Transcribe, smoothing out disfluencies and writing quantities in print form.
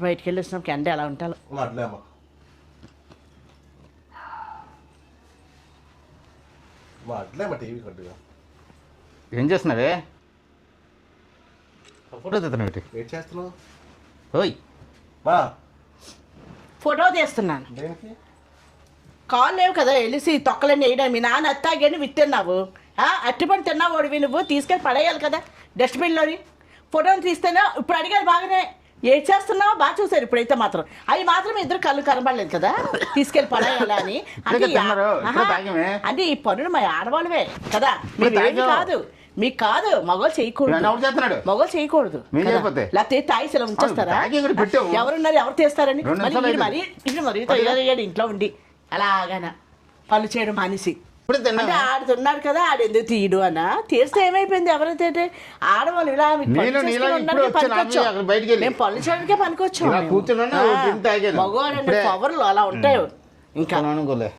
బయటికి వెళ్ళి వచ్చినప్పుడు ఎండ ఎలా ఉంటాను. ఏం చేస్తున్నావే? ఫోటో తీస్తున్నావు? ఓయ్ ఫోటో తీస్తున్నాను. కాళ్ళు లేవు కదా వెళ్ళి తొక్కలన్నీ వేయడం. మీ నాన్న అత్తాగని విత్తున్నావు. అట్టిపండి తిన్నావు ఓడివి నువ్వు తీసుకెళ్ళి పడేయాలి కదా డస్ట్బిన్లోని. ఫోటోని తీస్తేనే ఇప్పుడు అడిగారు బాగానే ఏం చేస్తున్నావు బాగా చూసారు. ఇప్పుడైతే మాత్రం అవి మాత్రం ఇద్దరు కళ్ళు కనబడలేదు కదా తీసుకెళ్ళి పడేయాలి అని. అంటే ఈ పనులు మా ఆడవాళ్ళవే కదా, మీరు కాదు. మీకు కాదు, మగవాళ్ళు చేయకూడదు. మగవాళ్ళు చేయకూడదు. లేకపోతే తాయిసలా ఉంచేస్తారా? ఎవరున్నారు ఎవరు తీస్తారని మరీ ఇంట్లో ఉండి అలాగన పనులు చేయడం మనిషి అంటే ఆడుతున్నాడు కదా ఆడు ఎందుకు తీయడు అన్న. తీస్తే ఏమైపోయింది? ఎవరైతే ఆడవాళ్ళు ఇలా మేము పనులు చేయడానికే పనికొచ్చాం. మగవాడు పవర్లు అలా ఉంటాయి. ఇంకా